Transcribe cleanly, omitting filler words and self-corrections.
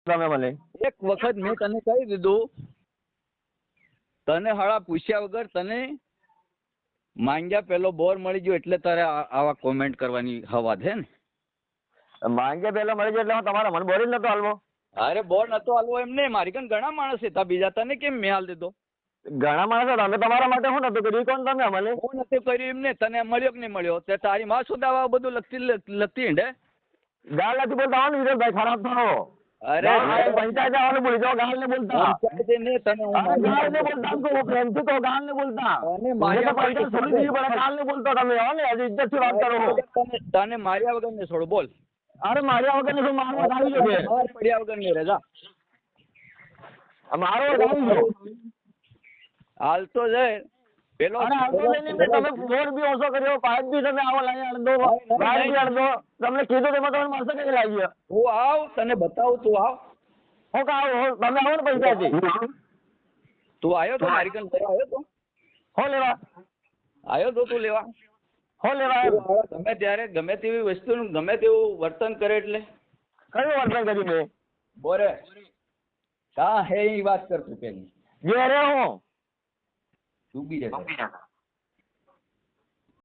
તમે મને એક વખત મેં તને કહી દીધું, તને હાળા પૂછ્યા વગર તને માંગ્યા પેલો બોર મળી ગયો એટલે તારે આવા કોમેન્ટ કરવાની હવા છે ને? માંગે પેલા મળી જાય એટલે તમારા મન બોરી જ નતો હાલવો. અરે બોર નતો હાલવો એમ નહીં, મારી કન ઘણા માણસ હતા બીજા, તને કેમ મેં હાલ દીધો? ઘણા માણસો તમે તમારા માટે શું નતું કર્યું કોણ તમે મને હું નથી કર્યું એમ ને, તને મળ્યો કે નહીં મળ્યો? તે તારી માં શું દાવા બધું લખતી હિંડે? ગાલ નથી બોલતા હો ને વિરેશભાઈ, ખરાબ થાઓ. અરે પંચાયત આવવાનું ભૂલી જાઓ, ગાલ ને બોલતા. પંચાયતે ને તને હું અરે ગાલ ને બોલતા તો પ્રેમથી તો ગાલ ને બોલતા. તને માર્યા પંચાયત છોડી દીધી પડે, ગાલ ને બોલતા તમે હો ને, હજી ઇજ્જત થી વાત કરો. તને માર્યા વગર ને છોડ બોલ. અરે માર્યા વગર ને શું મારવા આવી જશે? માર પડ્યા વગર ને રજા મારો ગામ છો. હાલ તો જાય પેલો. અરે આવતો નહીં મેં, તમે ફોન બી ઓછો કર્યો, પાઇપ બી તમે આવો લાવી અડધો, ગાળ બી અડધો. તમને કીધું તેમાં તમે મારસો કે લાવી ગયો. તું આવ, તને બતાવું, તું આવ. હું કાવ તમે આવો ને પૈસાથી. તું આવ્યો તો મારી કન લેવા આવ્યો તો? હો લેવા આવ્યો તો તું લેવા? હો લેવા એમ. ગમે ત્યારે ગમે તેવી વસ્તુનું ગમે તેવું વર્તન કરે એટલે કયું વર્તન કર્યું મેં? બોરે કા હે એ વાત કરતું પેલી ઘેરે હું ડૂબી જશે.